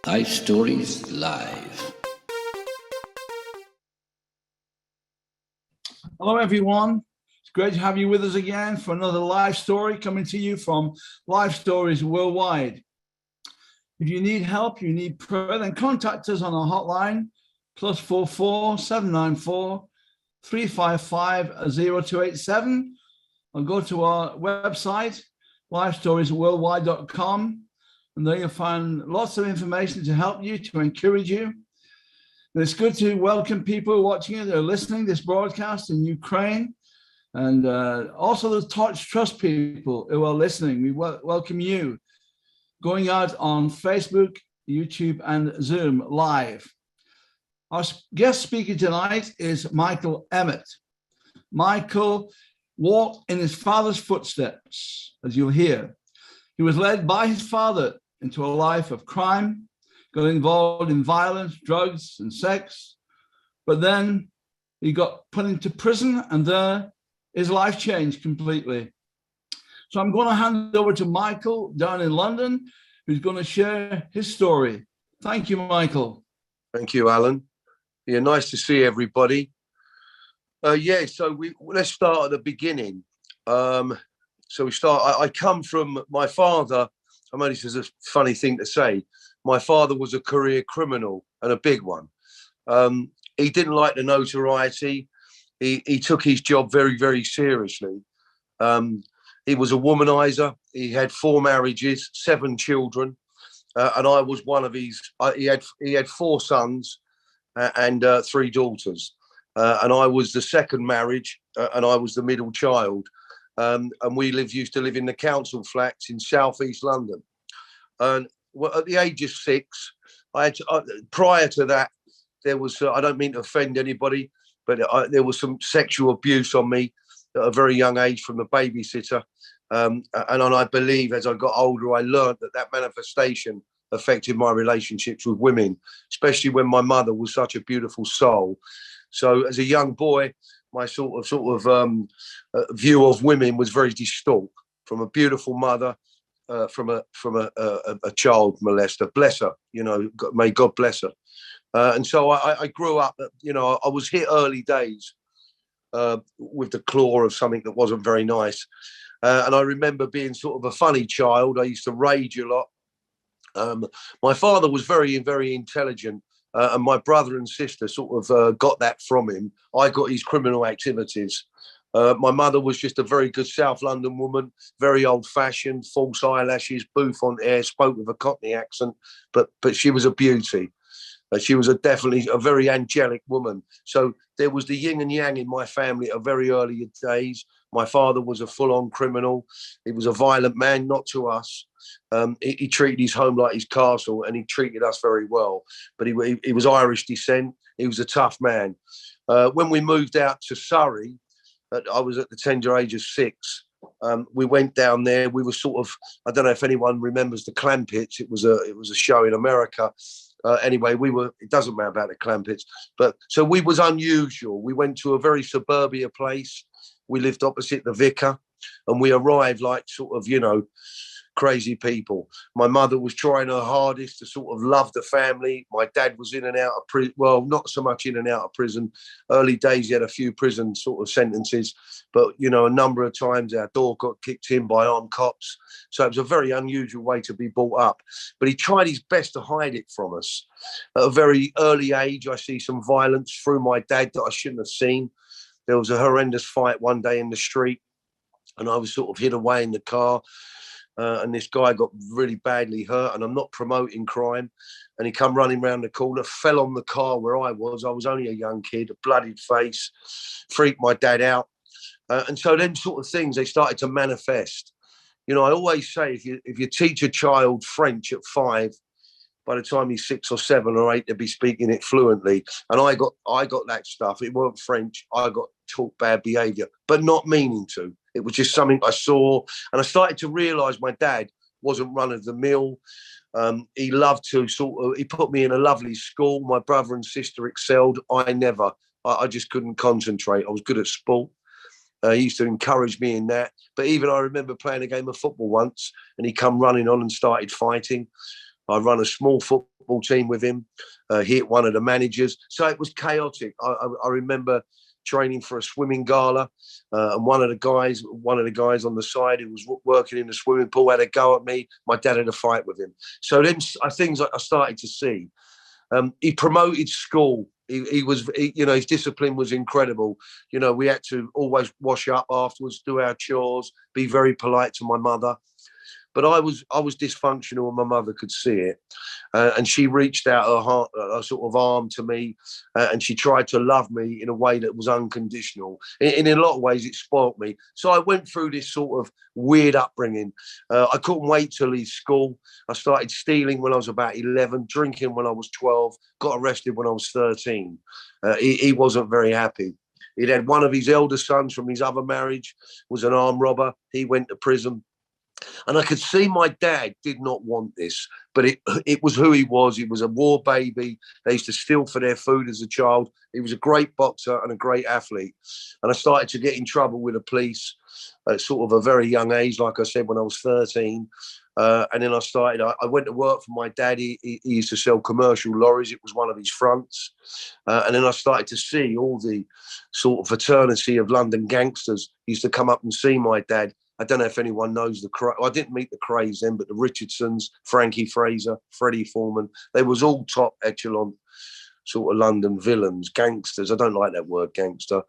LifeStories Live. Hello, everyone. It's great to have you with us again for another life story coming to you from LifeStories Worldwide. If you need help, you need prayer, then contact us on our hotline, +44 794 355 0287, or go to our website, lifestoriesworldwide.com, and there you'll find lots of information to help you, to encourage you. And it's good to welcome people watching it or listening to this broadcast in Ukraine, and also the Trust people who are listening. We welcome you going out on Facebook, YouTube, and Zoom live. Our guest speaker tonight is Michael Emmett. Michael walked in his father's footsteps, as you'll hear. He was led by his father into a life of crime, got involved in violence, drugs, and sex, but then he got put into prison, and there his life changed completely. So I'm going to hand it over to Michael down in London, who's going to share his story. Thank you, Michael. Thank you, Alan. Yeah, nice to see everybody. So let's start at the beginning. I come from my father. I mean, this is a funny thing to say. My father was a career criminal, and a big one. He didn't like the notoriety. He took his job very, very seriously. He was a womanizer. He had 4 marriages, 7 children, and I was one of his. He had 4 sons and 3 daughters, and I was the second marriage, and I was the middle child. And we used to live in the council flats in southeast London. And at the age of 6, prior to that, there was, I don't mean to offend anybody, but there was some sexual abuse on me at a very young age from the babysitter. And I believe as I got older, I learned that manifestation affected my relationships with women, especially when my mother was such a beautiful soul. So as a young boy, my sort of view of women was very distorted, from a beautiful mother, from a child molester. Bless her, may God bless her. And so I grew up, I was hit early days with the claw of something that wasn't very nice. And I remember being sort of a funny child. I used to rage a lot. My father was very, very intelligent. And my brother and sister sort of got that from him. I got his criminal activities. My mother was just a very good South London woman, very old-fashioned, false eyelashes, bouffant hair, spoke with a Cockney accent, but she was a beauty. She was definitely a very angelic woman. So there was the yin and yang in my family at very early days. My father was a full-on criminal. He was a violent man, not to us. He treated his home like his castle, and he treated us very well. But he was Irish descent. He was a tough man. When we moved out to Surrey, I was at the tender age of 6. We went down there. We were sort of, I don't know if anyone remembers the Clampets. It was a show in America. Anyway, it doesn't matter about the Clampets, but so we was unusual. We went to a very suburbia place. We lived opposite the vicar, and we arrived like sort of, crazy people. My mother was trying her hardest to sort of love the family. My dad was in and out of prison. Well, not so much in and out of prison. Early days, he had a few prison sort of sentences, but, a number of times our door got kicked in by armed cops. So it was a very unusual way to be brought up. But he tried his best to hide it from us. At a very early age, I see some violence through my dad that I shouldn't have seen. There was a horrendous fight one day in the street, and I was sort of hid away in the car. And this guy got really badly hurt, and I'm not promoting crime. And he come running round the corner, fell on the car where I was. I was only a young kid, a bloodied face, freaked my dad out. And so then sort of things, they started to manifest. I always say, if you teach a child French at 5, by the time he's 6 or 7 or 8, they'll be speaking it fluently. And I got that stuff. It weren't French. I got taught bad behaviour, but not meaning to. It was just something I saw. And I started to realise my dad wasn't run of the mill. He loved to he put me in a lovely school. My brother and sister excelled. I just couldn't concentrate. I was good at sport. He used to encourage me in that. But even I remember playing a game of football once, and he come running on and started fighting. I run a small football football team with him. He hit one of the managers. So it was chaotic. I remember training for a swimming gala, and one of the guys on the side who was working in the swimming pool had a go at me. My dad had a fight with him. So then things I started to see. He promoted school. His discipline was incredible. You know, we had to always wash up afterwards, do our chores, be very polite to my mother. But I was dysfunctional, and my mother could see it. And she reached out her sort of arm to me, and she tried to love me in a way that was unconditional. In a lot of ways, it spoilt me. So I went through this sort of weird upbringing. I couldn't wait to leave school. I started stealing when I was about 11, drinking when I was 12, got arrested when I was 13. He wasn't very happy. He'd had one of his elder sons from his other marriage, was an armed robber. He went to prison. And I could see my dad did not want this, but it was who he was. He was a war baby. They used to steal for their food as a child. He was a great boxer and a great athlete. And I started to get in trouble with the police at sort of a very young age, like I said, when I was 13. And then I went to work for my dad. He used to sell commercial lorries. It was one of his fronts. And then I started to see all the sort of fraternity of London gangsters used to come up and see my dad. I don't know if anyone knows I didn't meet the Crays then, but the Richardsons, Frankie Fraser, Freddie Foreman, they was all top echelon sort of London villains, gangsters. I don't like that word, gangster.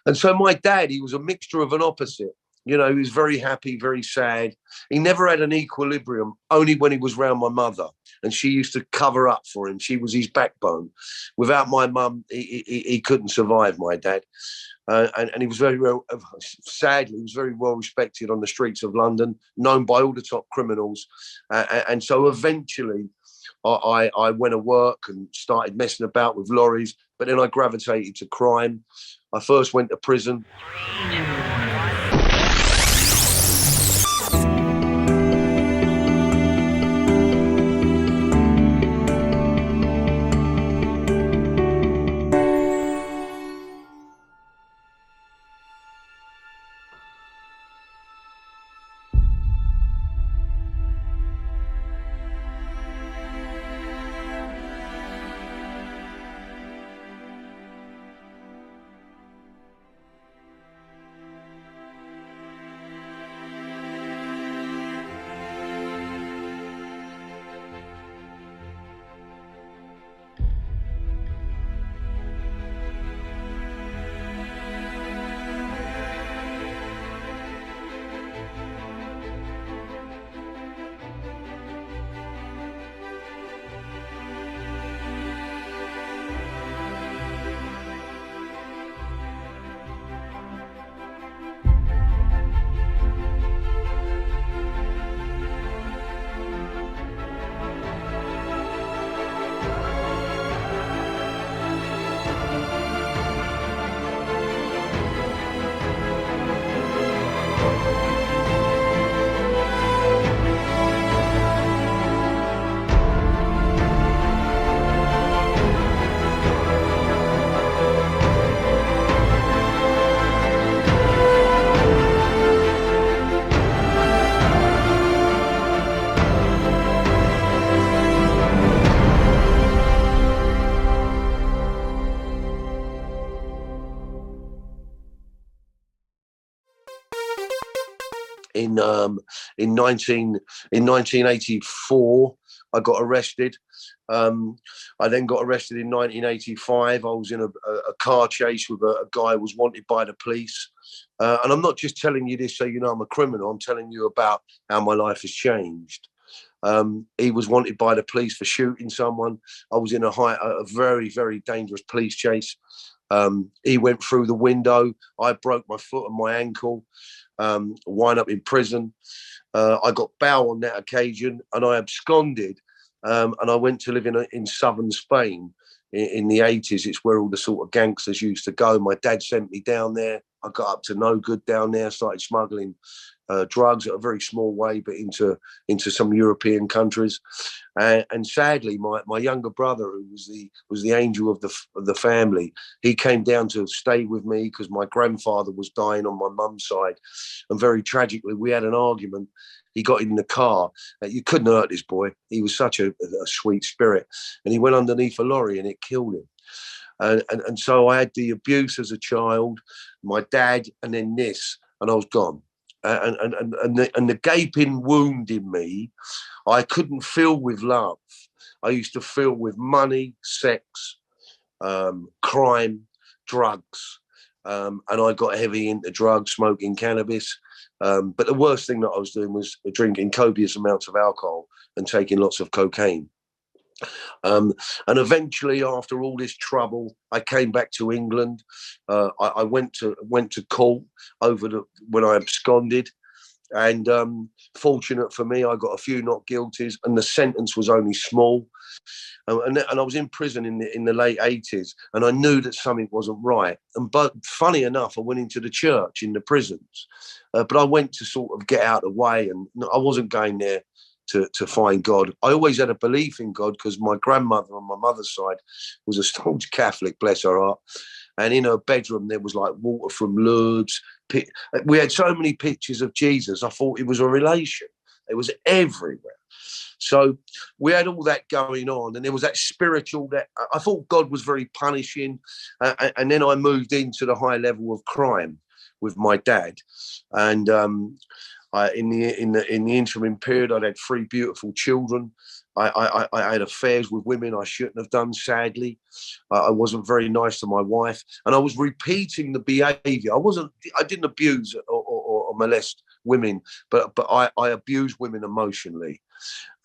And so my dad, he was a mixture of an opposite. You know, he was very happy, very sad. He never had an equilibrium, only when he was around my mother. And she used to cover up for him. She was his backbone. Without my mum, he couldn't survive, my dad. And he was sadly, he was very well respected on the streets of London, known by all the top criminals. And so eventually I went to work and started messing about with lorries, but then I gravitated to crime. I first went to prison. In 1984, I got arrested. I then got arrested in 1985. I was in a car chase with a guy who was wanted by the police. And I'm not just telling you this so you know I'm a criminal. I'm telling you about how my life has changed. He was wanted by the police for shooting someone. I was in a very, very dangerous police chase. He went through the window. I broke my foot and my ankle. Wind up in prison. I got bail on that occasion, and I absconded. And I went to live in southern Spain in the 80s. It's where all the sort of gangsters used to go. My dad sent me down there. I got up to no good down there. Started smuggling drugs at a very small way, but into some European countries. And sadly, my younger brother, who was the angel of the family, he came down to stay with me because my grandfather was dying on my mum's side. And very tragically, we had an argument. he got in the car. You couldn't hurt this boy. He was such a sweet spirit. And he went underneath a lorry and it killed him. And so I had the abuse as a child, my dad, and then this, and I was gone. And the gaping wound in me, I couldn't fill with love. I used to fill with money, sex, crime, drugs. And I got heavy into drugs, smoking cannabis. But the worst thing that I was doing was drinking copious amounts of alcohol and taking lots of cocaine. And eventually, after all this trouble, I came back to England. I went to court when I absconded, and fortunate for me, I got a few not guilties, and the sentence was only small. And I was in prison in the late 80s, and I knew that something wasn't right. But funny enough, I went into the church in the prisons, but I went to sort of get out of the way, and I wasn't going there to find God. I always had a belief in God because my grandmother on my mother's side was a staunch Catholic, bless her heart. And in her bedroom, there was like water from Lourdes. We had so many pictures of Jesus. I thought it was a relation. It was everywhere. So we had all that going on. And there was that spiritual, that I thought God was very punishing. And then I moved into the high level of crime with my dad. And in the interim period, I'd had 3 beautiful children. I had affairs with women I shouldn't have done, sadly. I wasn't very nice to my wife, and I was repeating the behaviour. I didn't abuse or molest women, but I abused women emotionally,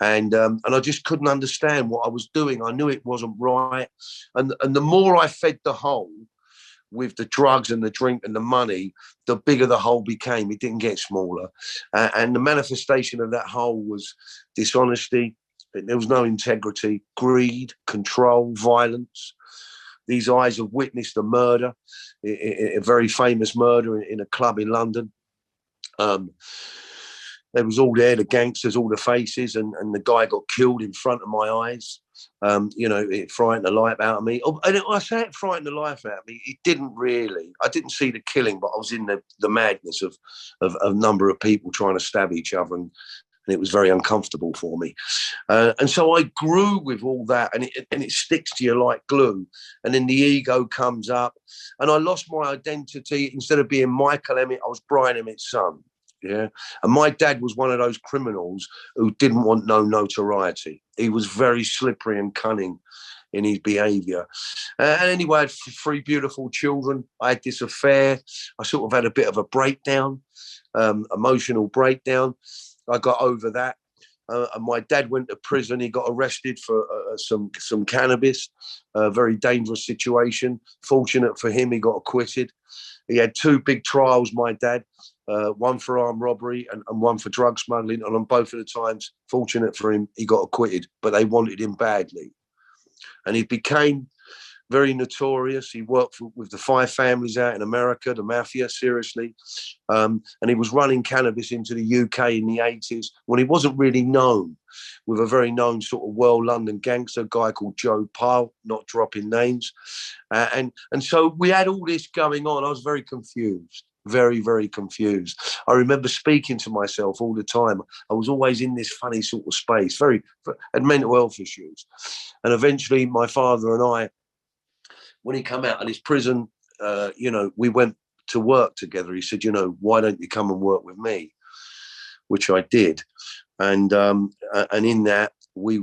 and I just couldn't understand what I was doing. I knew it wasn't right, and the more I fed the hole with the drugs and the drink and the money, the bigger the hole became. It didn't get smaller. And the manifestation of that hole was dishonesty. There was no integrity, greed, control, violence. These eyes have witnessed a murder, a very famous murder in a club in London. There was all there, the gangsters, all the faces, and the guy got killed in front of my eyes. It frightened the life out of me. And I say it frightened the life out of me. It didn't really. I didn't see the killing, but I was in the madness of a number of people trying to stab each other, and it was very uncomfortable for me. And so I grew with all that, and it sticks to you like glue. And then the ego comes up, and I lost my identity. Instead of being Michael Emmett, I was Brian Emmett's son. Yeah. And my dad was one of those criminals who didn't want no notoriety. He was very slippery and cunning in his behaviour. And anyway, I had 3 beautiful children. I had this affair. I sort of had a bit of a breakdown, emotional breakdown. I got over that. And my dad went to prison. He got arrested for some cannabis, a very dangerous situation. Fortunate for him, he got acquitted. He had 2 big trials, my dad, one for armed robbery and one for drug smuggling. And on both of the times, fortunate for him, he got acquitted, but they wanted him badly. And he became very notorious. He worked with the 5 families out in America, the mafia, seriously. And he was running cannabis into the UK in the 80s when he wasn't really known, with a very known sort of world London gangster guy called Joe Pyle, not dropping names. And so we had all this going on. I was very confused, very, very confused. I remember speaking to myself all the time. I was always in this funny sort of space, had mental health issues. And eventually my father and I, when he came out of his prison, we went to work together. He said, why don't you come and work with me? Which I did. And in that, we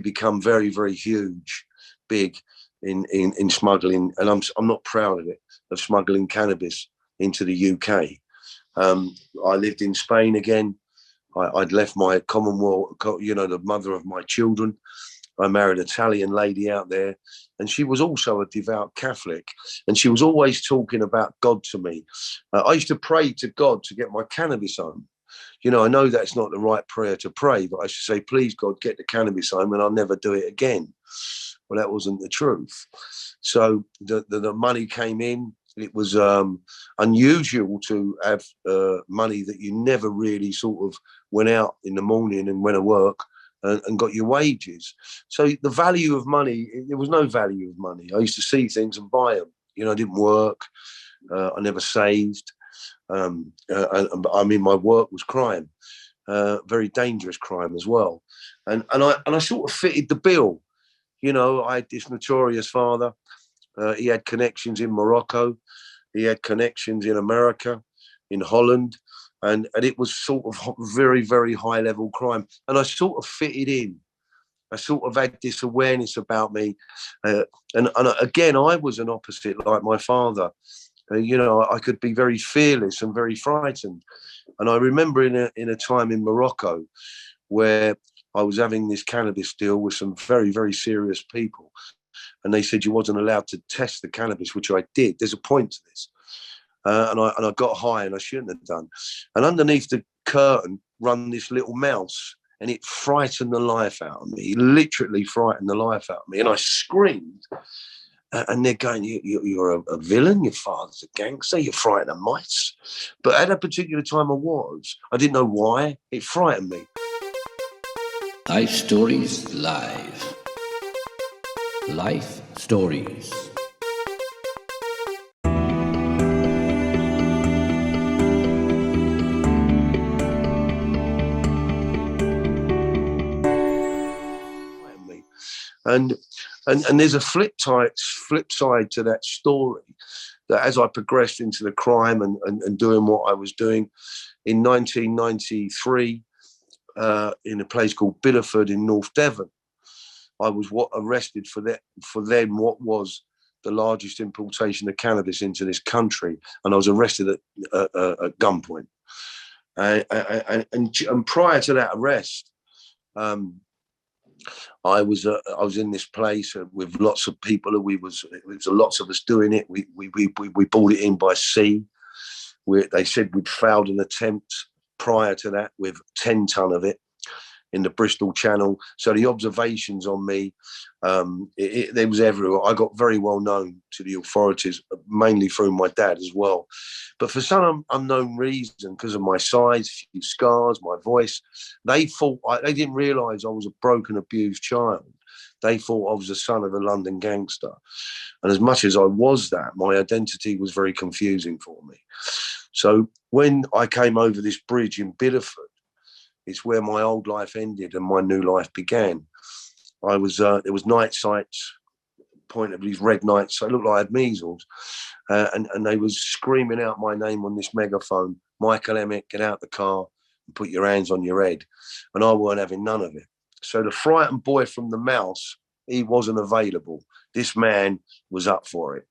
become very, very huge, big in smuggling. And I'm not proud of it, of smuggling cannabis into the UK. I lived in Spain again. I'd left my Commonwealth, the mother of my children. I married an Italian lady out there, and she was also a devout Catholic, and she was always talking about God to me. I used to pray to God to get my cannabis home. I know that's not the right prayer to pray, but I should say, please, God, get the cannabis home and I'll never do it again. Well, that wasn't the truth. So the money came in. It was unusual to have money that you never really sort of went out in the morning and went to work and got your wages. So the value of money, there was no value of money. I used to see things and buy them. I didn't work. I never saved. My work was crime. very dangerous crime as well. And I sort of fitted the bill. You know, I had this notorious father. He had connections in Morocco. He had connections in America, in Holland. And it was sort of very, very high level crime. And I sort of fitted in. I sort of had this awareness about me. And again, I was an opposite like my father. You know, I could be very fearless and very frightened. And I remember in a time in Morocco where I was having this cannabis deal with some very, very serious people. And they said you wasn't allowed to test the cannabis, which I did. There's a point to this. And I got high and I shouldn't have done. And underneath the curtain run this little mouse, and it frightened the life out of me. It literally frightened the life out of me. And I screamed. And they're going, you're a villain, your father's a gangster, you're frightening mice. But at that particular time I didn't know why. It frightened me. LifeStories Live. Life Stories. And there's a flip side to that story, that as I progressed into the crime and doing what I was doing in 1993 in a place called Bideford in North Devon, I was arrested for what was the largest importation of cannabis into this country, and I was arrested at gunpoint. And prior to that arrest, I was in this place with lots of people. It was lots of us doing it. We brought it in by sea. They said we'd failed an attempt prior to that with 10 ton of it in the Bristol Channel. So the observations on me, there was everywhere. I got very well known to the authorities, mainly through my dad as well. But for some unknown reason, because of my size, a few scars, my voice, they didn't realise I was a broken, abused child. They thought I was the son of a London gangster. And as much as I was that, my identity was very confusing for me. So when I came over this bridge in Bideford, it's where my old life ended and my new life began. There was night sights, point of these red nights. So it looked like I had measles. And they was screaming out my name on this megaphone, Michael Emmett, get out the car and put your hands on your head. And I weren't having none of it. So the frightened boy from the mouse, he wasn't available. This man was up for it.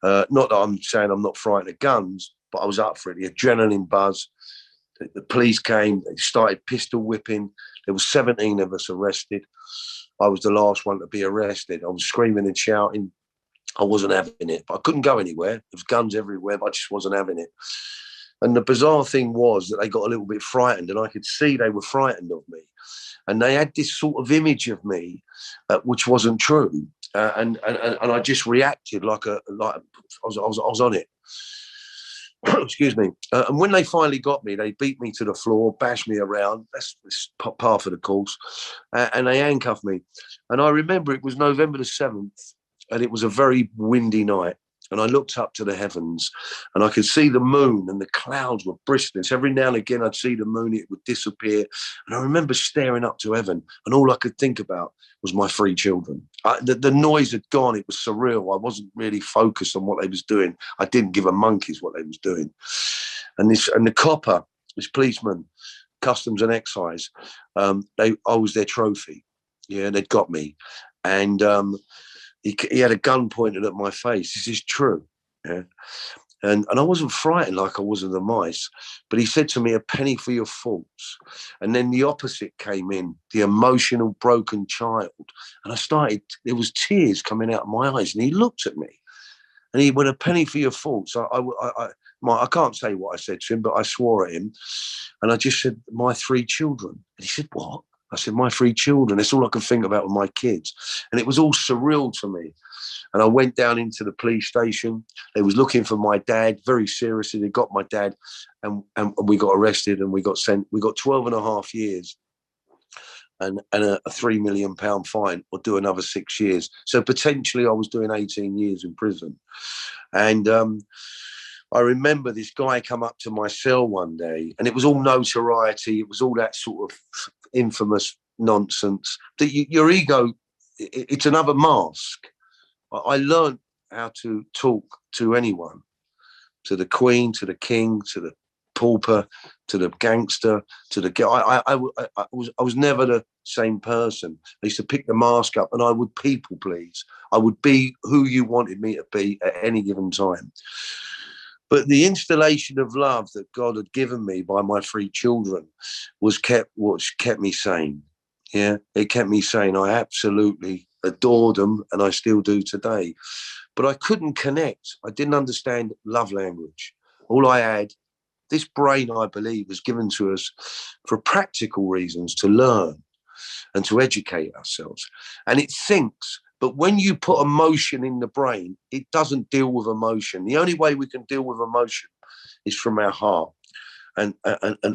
Not that I'm saying I'm not frightened of guns, but I was up for it. The adrenaline buzz. The police came, they started pistol whipping. There was 17 of us arrested. I was the last one to be arrested. I was screaming and shouting. I wasn't having it, but I couldn't go anywhere. There was guns everywhere, but I just wasn't having it. And the bizarre thing was that they got a little bit frightened, and I could see they were frightened of me. And they had this sort of image of me, which wasn't true. And I just reacted like I was on it. Excuse me. And when they finally got me, they beat me to the floor, bashed me around. That's part of the course. And they handcuffed me. And I remember it was November the 7th, and it was a very windy night. And I looked up to the heavens, and I could see the moon, and the clouds were bristling. So every now and again, I'd see the moon, it would disappear. And I remember staring up to heaven, and all I could think about was my 3 children. The noise had gone. It was surreal. I wasn't really focused on what they was doing. I didn't give a monkey's what they was doing. And the copper, this policeman, Customs and Excise, I was their trophy. Yeah, they'd got me. And he had a gun pointed at my face. This is true. Yeah. And I wasn't frightened like I was of the mice, but he said to me, a penny for your faults. And then the opposite came in, the emotional, broken child. And there was tears coming out of my eyes, and he looked at me and he went, a penny for your faults. I can't say what I said to him, but I swore at him. And I just said, my 3 children. And he said, what? I said, my 3 children. That's all I could think about with my kids. And it was all surreal to me. And I went down into the police station. They was looking for my dad very seriously. They got my dad, and we got arrested, and we got sent. We got 12.5 years and a £3 million fine, or do another 6 years. So potentially I was doing 18 years in prison. And I remember this guy come up to my cell one day, and it was all notoriety. It was all that sort of infamous nonsense. That your ego, it's another mask. I learned how to talk to anyone, to the Queen, to the King, to the pauper, to the gangster, to the guy. I was never the same person. I used to pick the mask up, and I would people please. I would be who you wanted me to be at any given time. But the installation of love that God had given me by my 3 children what kept me sane. Yeah, it kept me sane. I absolutely adored them, and I still do today. But I couldn't connect. I didn't understand love language. All I had, this brain, I believe, was given to us for practical reasons, to learn and to educate ourselves. And it thinks. But when you put emotion in the brain, it doesn't deal with emotion. The only way we can deal with emotion is from our heart. And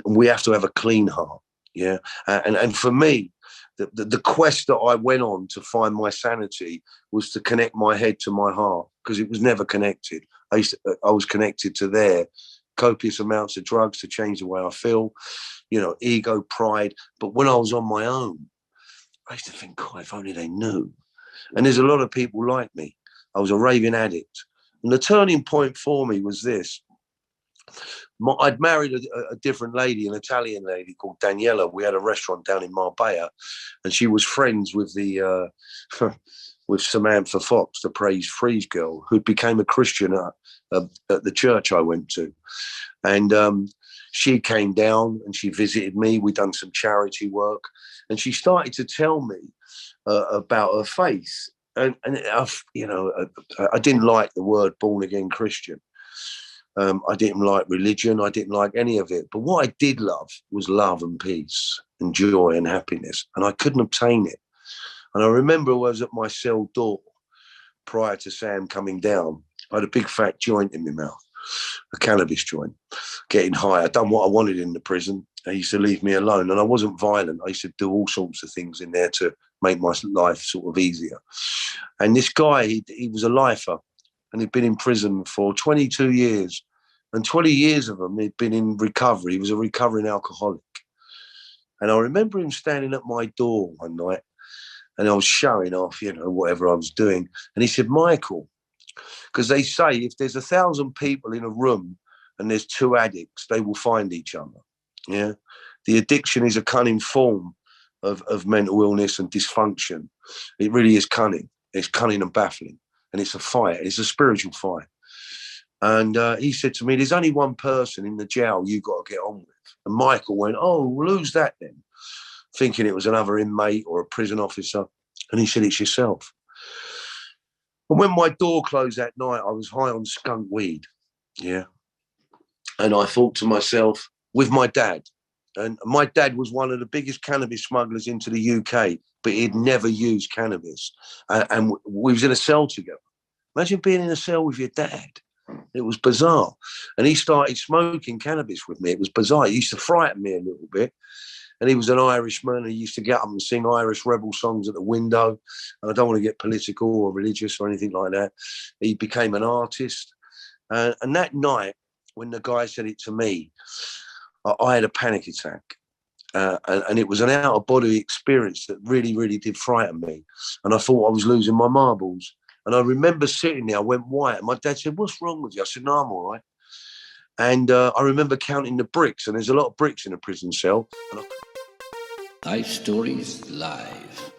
we have to have a clean heart. Yeah. And for me, the quest that I went on to find my sanity was to connect my head to my heart, because it was never connected. I was connected to their copious amounts of drugs to change the way I feel, ego, pride. But when I was on my own, I used to think, God, if only they knew. And there's a lot of people like me. I was a raving addict. And the turning point for me was this. I'd married a different lady, an Italian lady called Daniela. We had a restaurant down in Marbella, and she was friends with with Samantha Fox, the Praise Freeze girl, who became a Christian at the church I went to. And she came down and she visited me. We'd done some charity work, and she started to tell me about her faith. And I didn't like the word born again Christian. I didn't like religion. I didn't like any of it. But what I did love was love and peace and joy and happiness. And I couldn't obtain it. And I remember I was at my cell door prior to Sam coming down. I had a big fat joint in my mouth, a cannabis joint, getting high. I'd done what I wanted in the prison. They used to leave me alone. And I wasn't violent. I used to do all sorts of things in there to make my life sort of easier. And this guy, he was a lifer. And he'd been in prison for 22 years. And 20 years of them, he'd been in recovery. He was a recovering alcoholic. And I remember him standing at my door one night, and I was showing off, whatever I was doing. And he said, Michael, because they say if there's 1,000 people in a room and there's 2 addicts, they will find each other. Yeah. The addiction is a cunning form of mental illness and dysfunction. It really is cunning. It's cunning and baffling. And it's a fight. It's a spiritual fight. And he said to me, there's only one person in the jail you got to get on with. And Michael went, oh, well, who's that then? Thinking it was another inmate or a prison officer. And he said, it's yourself. And when my door closed that night, I was high on skunk weed. Yeah. And I thought to myself, with my dad. And my dad was one of the biggest cannabis smugglers into the UK, but he'd never used cannabis. And we was in a cell together. Imagine being in a cell with your dad. It was bizarre. And he started smoking cannabis with me. It was bizarre. He used to frighten me a little bit. And he was an Irishman. He used to get up and sing Irish rebel songs at the window. And I don't want to get political or religious or anything like that. He became an artist. And that night, when the guy said it to me, I had a panic attack. And it was an out-of-body experience that really, really did frighten me. And I thought I was losing my marbles. And I remember sitting there, I went white. And my dad said, what's wrong with you? I said, no, I'm all right. And I remember counting the bricks. And there's a lot of bricks in a prison cell. LifeStories Live.